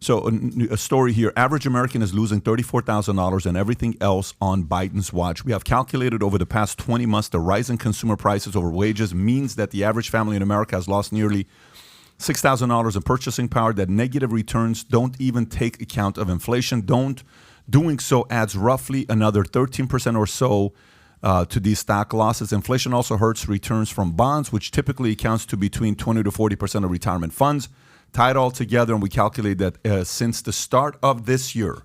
So a story here, average American is losing $34,000 and everything else on Biden's watch. We have calculated over the past 20 months, the rise in consumer prices over wages means that the average family in America has lost nearly $6,000 in purchasing power. That negative returns don't even take account of inflation. Doing so adds roughly another 13% or so to these stock losses. Inflation also hurts returns from bonds, which typically accounts to between 20 to 40% of retirement funds. Tie it all together, and we calculate that since the start of this year,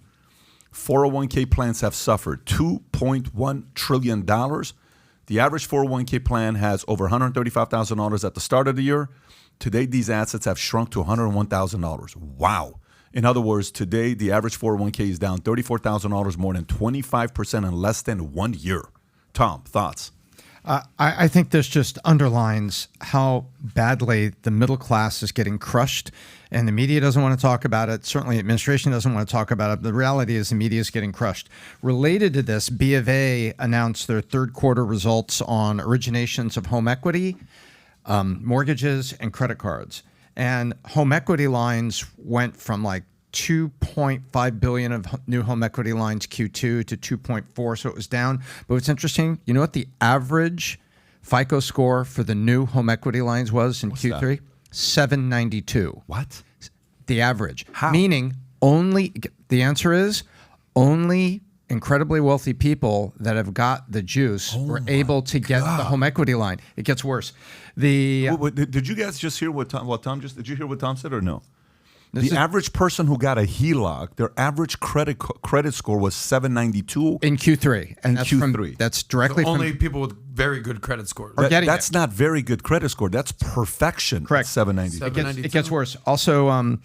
401k plans have suffered $2.1 trillion. The average 401k plan has over $135,000 at the start of the year. Today, these assets have shrunk to $101,000. Wow. In other words, today, the average 401k is down $34,000, more than 25% in less than 1 year. Tom, thoughts? I think this just underlines how badly the middle class is getting crushed, and the media doesn't want to talk about it. Certainly, administration doesn't want to talk about it. The reality is the media is getting crushed. Related to this, B of A announced their third quarter results on originations of home equity, mortgages, and credit cards. And home equity lines went from like 2.5 billion of new home equity lines Q2 to 2.4, so it was down. But what's interesting, you know what the average FICO score for the new home equity lines was in Q3? That? 792. What? The average. How? Meaning the answer is only incredibly wealthy people that have got the juice were able to get the home equity line. It gets worse. Did you guys just hear what Tom did you hear what Tom said or no? The average person who got a HELOC, their average credit score was 792 in Q3, and that's Q3. That's directly so only from people with very good credit scores. That's not very good credit score. That's perfection. Correct. 792. It gets worse. Also,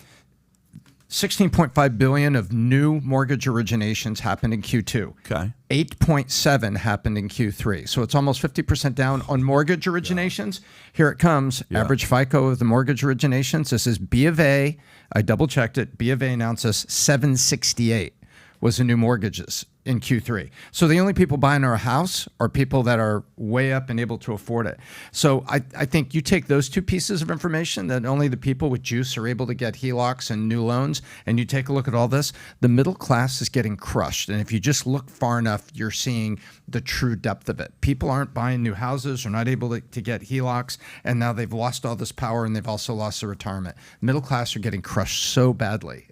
16.5 billion of new mortgage originations happened in Q2. Okay. 8.7 happened in Q3. So it's almost 50% down on mortgage originations. Yeah. Here it comes. Yeah. Average FICO of the mortgage originations. This is B of A. I double checked it. B of A announces 768 was the new mortgages in Q3. So the only people buying our house are people that are way up and able to afford it. So I think you take those two pieces of information that only the people with juice are able to get HELOCs and new loans, and you take a look at all this, the middle class is getting crushed. And if you just look far enough, you're seeing the true depth of it. People aren't buying new houses, are not able to get HELOCs, and now they've lost all this power and they've also lost their retirement. Middle class are getting crushed so badly.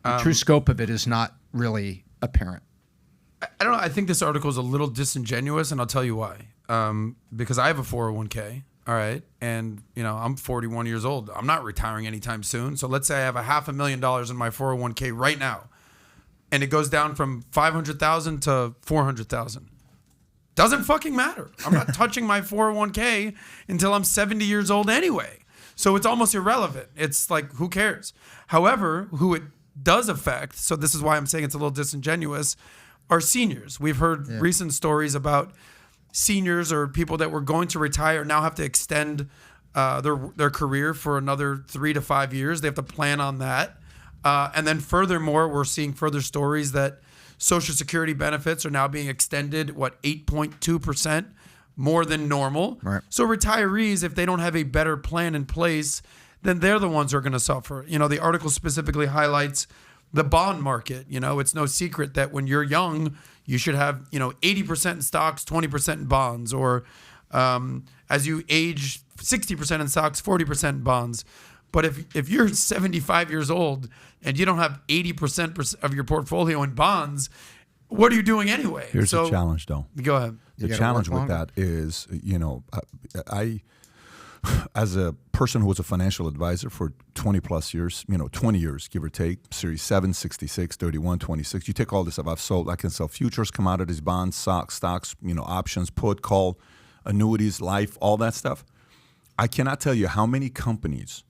The true scope of it is not really apparent. I don't know. I think this article is a little disingenuous, and I'll tell you why. Because I have a 401k, all right, and I'm 41 years old. I'm not retiring anytime soon. So let's say I have $500,000 in my 401k right now, and it goes down from 500,000 to 400,000. Doesn't fucking matter. I'm not touching my 401k until I'm 70 years old anyway. So it's almost irrelevant. It's like, who cares? However, who it does affect, so this is why I'm saying it's a little disingenuous, are seniors. We've heard recent stories about seniors or people that were going to retire now have to extend their career for another 3 to 5 years. They have to plan on that. And then furthermore, we're seeing further stories that Social Security benefits are now being extended, 8.2% more than normal. Right. So retirees, if they don't have a better plan in place, then they're the ones who are going to suffer. The article specifically highlights the bond market. It's no secret that when you're young, you should have, 80% in stocks, 20% in bonds, or as you age, 60% in stocks, 40% in bonds. But if you're 75 years old and you don't have 80% of your portfolio in bonds, what are you doing anyway? Here's the challenge, though. Go ahead. The challenge with that is, I as a person who was a financial advisor for 20 plus years, 20 years, give or take, Series 7, 66, 31, 26, you take all this stuff. I can sell futures, commodities, bonds, stocks, options, put, call, annuities, life, all that stuff. I cannot tell you how many companies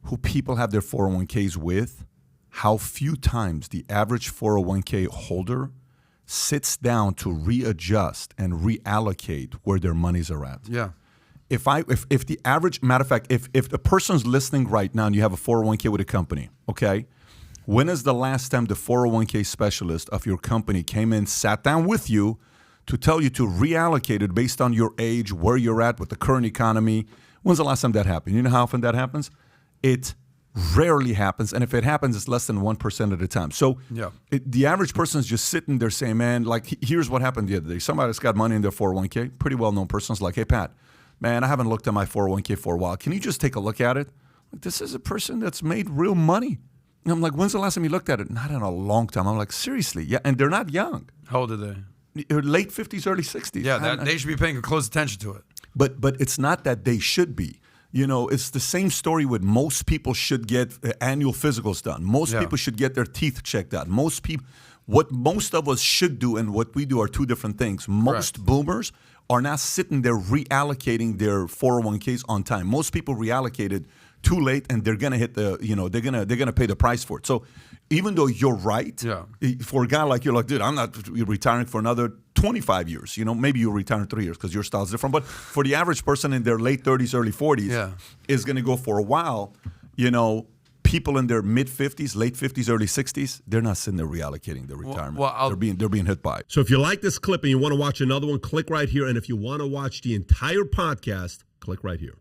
who people have their 401ks with, how few times the average 401k holder sits down to readjust and reallocate where their monies are at. Yeah. If the average, matter of fact, if the person's listening right now and you have a 401k with a company, okay, when is the last time the 401k specialist of your company came in, sat down with you to tell you to reallocate it based on your age, where you're at with the current economy? When's the last time that happened? You know how often that happens? It rarely happens. And if it happens, it's less than 1% of the time. So Yeah. the average person is just sitting there saying, man, like, here's what happened the other day. Somebody's got money in their 401k, pretty well-known person's like, hey, Pat, man, I haven't looked at my 401k for a while. Can you just take a look at it? Like, this is a person that's made real money. And I'm like, when's the last time you looked at it? Not in a long time. I'm like, seriously? Yeah, and they're not young. How old are they? Late 50s, early 60s. Yeah, they should be paying close attention to it. But it's not that they should be. It's the same story with most people should get annual physicals done. Most people should get their teeth checked out. What most of us should do and what we do are two different things. Most boomers are not sitting there reallocating their 401ks on time. Most people reallocated too late, and they're gonna hit the, they're gonna pay the price for it. So even though you're right, for a guy like you're like, dude, I'm not retiring for another 25 years. Maybe you'll retire in 3 years because your style's different. But for the average person in their late 30s, early 40s, is gonna go for a while. People in their mid 50s, late 50s, early 60s, they're not sitting there reallocating their retirement. They're being hit by it. So if you like this clip and you want to watch another one, click right here. And if you want to watch the entire podcast, click right here.